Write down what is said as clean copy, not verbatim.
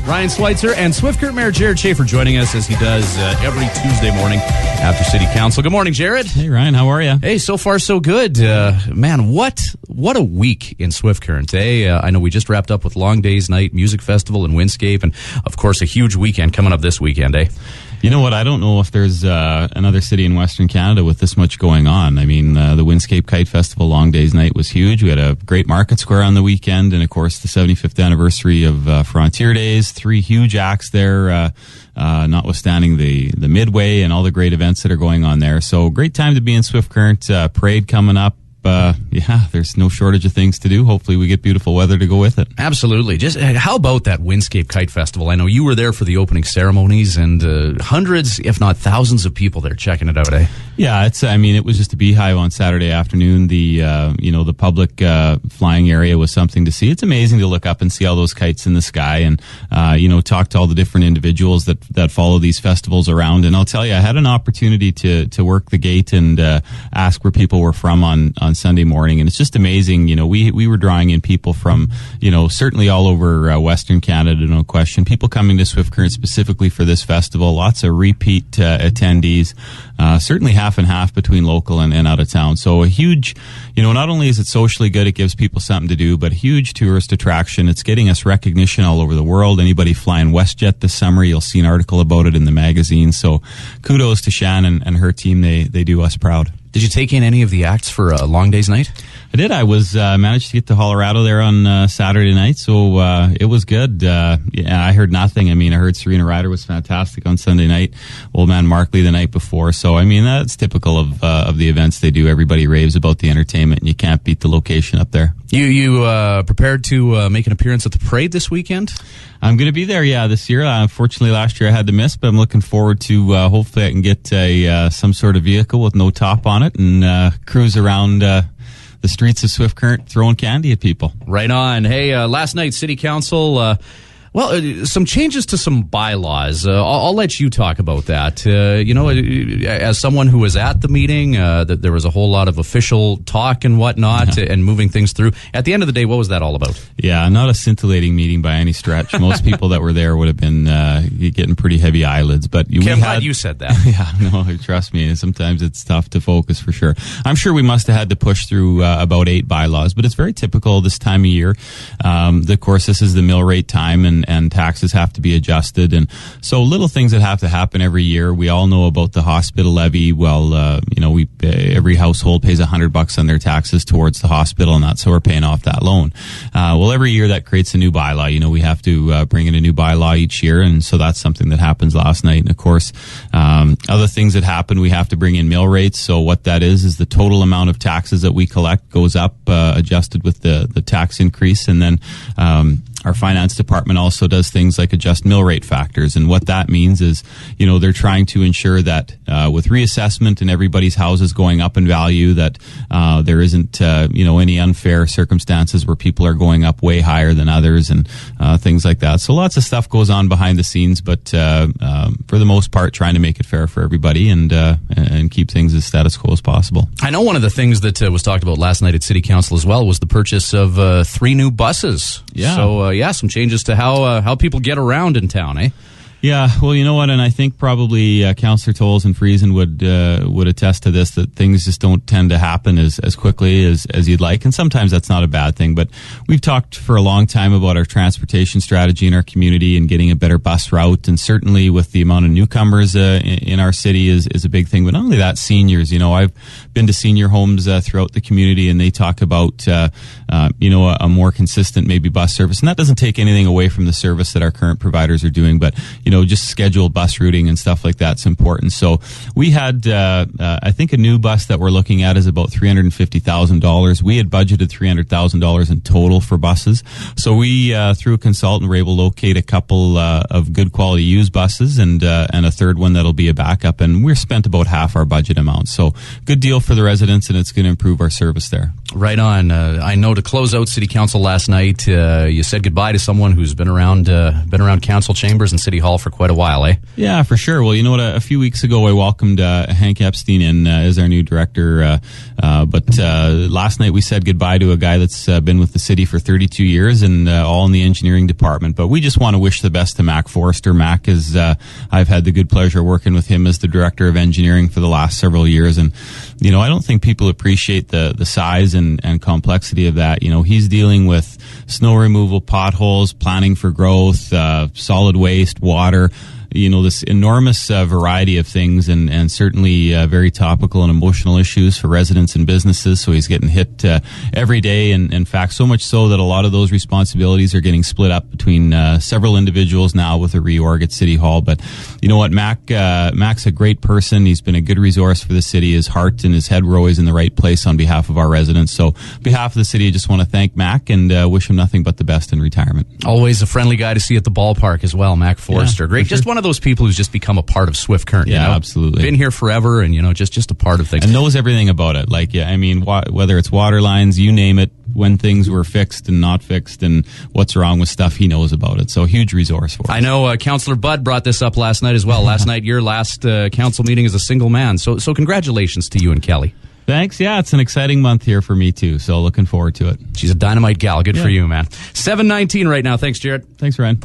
Ryan Switzer and Swift Current Mayor Jerrod Schafer joining us as he does every Tuesday morning after City Council. Good morning, Jerrod. Hey, Ryan. How are you? Hey, so far so good. Man, what a week in Swift Current, eh? I know we just wrapped up with Long Days Night Music Festival and Windscape, and of course a huge weekend coming up this weekend, eh? You know what? I don't know if there's another city in Western Canada with this much going on. I mean, the Windscape Kite Festival Long Days Night was huge. We had a great market square on the weekend, and of course the 75th anniversary of Frontier Days. 3 huge acts there, notwithstanding the Midway and all the great events that are going on there. So great time to be in Swift Current. Parade coming up. There's no shortage of things to do. Hopefully we get beautiful weather to go with it. Absolutely. Just how about that Windscape Kite Festival? I know you were there for the opening ceremonies, and hundreds, if not thousands of people there checking it out, eh? Yeah, it was just a beehive on Saturday afternoon. The public flying area was something to see. It's amazing to look up and see all those kites in the sky and, talk to all the different individuals that follow these festivals around. And I'll tell you, I had an opportunity to work the gate and ask where people were from on Sunday morning, and it's just amazing. We were drawing in people from certainly all over Western Canada, no question. People coming to Swift Current specifically for this festival. Lots of repeat attendees. Certainly half and half between local and out of town. So a huge, not only is it socially good, it gives people something to do, but a huge tourist attraction. It's getting us recognition all over the world. Anybody flying WestJet this summer, you'll see an article about it in the magazine. So kudos to Shannon and her team. They do us proud. Did you take in any of the acts for a Long Days Night? I did. I was managed to get to Colorado there on Saturday night, so it was good. I heard nothing. I heard Serena Ryder was fantastic on Sunday night. Old Man Markley the night before. So that's typical of the events they do. Everybody raves about the entertainment, and you can't beat the location up there. You prepared to make an appearance at the parade this weekend? I'm going to be there, this year. Unfortunately, last year I had to miss, but I'm looking forward to hopefully I can get some sort of vehicle with no top on it and cruise around the streets of Swift Current throwing candy at people. Right on. Hey, last night, City Council... some changes to some bylaws. I'll let you talk about that. As someone who was at the meeting, there was a whole lot of official talk and whatnot and moving things through. At the end of the day, what was that all about? Yeah, not a scintillating meeting by any stretch. Most people that were there would have been getting pretty heavy eyelids. But I'm glad you said that. Yeah, no, trust me. Sometimes it's tough to focus for sure. I'm sure we must have had to push through about 8 bylaws, but it's very typical this time of year. Of course, this is the mill rate time, and taxes have to be adjusted, and so little things that have to happen every year. We all know about the hospital levy. Well, every household pays $100 on their taxes towards the hospital, and that's how we're paying off that loan. Every year that creates a new bylaw. We have to bring in a new bylaw each year, and so that's something that happens last night. And of course, other things that happen, we have to bring in mill rates. So what that is the total amount of taxes that we collect goes up, adjusted with the tax increase, and then our finance department also does things like adjust mill rate factors. And what that means is, they're trying to ensure that with reassessment and everybody's houses going up in value, that there isn't, any unfair circumstances where people are going up way higher than others and things like that. So lots of stuff goes on behind the scenes, but for the most part, trying to make it fair for everybody and keep things as status quo as possible. I know one of the things that was talked about last night at City Council as well was the purchase of 3 new buses. Yeah. So, some changes to how people get around in town, eh? Yeah, well, you know what, and I think probably Councillor Tolles and Friesen would attest to this, that things just don't tend to happen as quickly as you'd like, and sometimes that's not a bad thing. But we've talked for a long time about our transportation strategy in our community and getting a better bus route, and certainly with the amount of newcomers in our city is a big thing. But not only that, seniors. I've been to senior homes throughout the community, and they talk about a more consistent maybe bus service, and that doesn't take anything away from the service that our current providers are doing, but just scheduled bus routing and stuff like that's important. So we had, I think a new bus that we're looking at is about $350,000. We had budgeted $300,000 in total for buses. So we, through a consultant, were able to locate a couple of good quality used buses and a third one that'll be a backup. And we're spent about half our budget amount. So good deal for the residents, and it's going to improve our service there. Right on. I know to close out City Council last night, you said goodbye to someone who's been around council chambers and City Hall for quite a while, eh? Yeah, for sure. Well, you know what? A few weeks ago, I welcomed Hank Epstein in as our new director But last night we said goodbye to a guy that's been with the city for 32 years and all in the engineering department. But we just want to wish the best to Mac Forrester. Mac is, I've had the good pleasure working with him as the director of engineering for the last several years. And, I don't think people appreciate the size and complexity of that. He's dealing with snow removal, potholes, planning for growth, solid waste, water, this enormous variety of things, and certainly very topical and emotional issues for residents and businesses. So he's getting hit every day, and in fact, so much so that a lot of those responsibilities are getting split up between several individuals now with a reorg at City Hall. But you know what, Mac's a great person. He's been a good resource for the city. His heart and his head were always in the right place on behalf of our residents. So on behalf of the city, I just want to thank Mac and wish him nothing but the best in retirement. Always a friendly guy to see at the ballpark as well, Mac Forrester. Great. Just one of those people who's just become a part of Swift Current. Absolutely. Been here forever and, just a part of things. And knows everything about it. Whether it's water lines, you name it, when things were fixed and not fixed and what's wrong with stuff, he knows about it. So a huge resource for us. I know Councillor Budd brought this up last night as well. Last night, your last council meeting as a single man. So congratulations to you and Kelly. Thanks. Yeah, it's an exciting month here for me, too. So looking forward to it. She's a dynamite gal. Good for you, man. 7:19 right now. Thanks, Jerrod. Thanks, Ryan.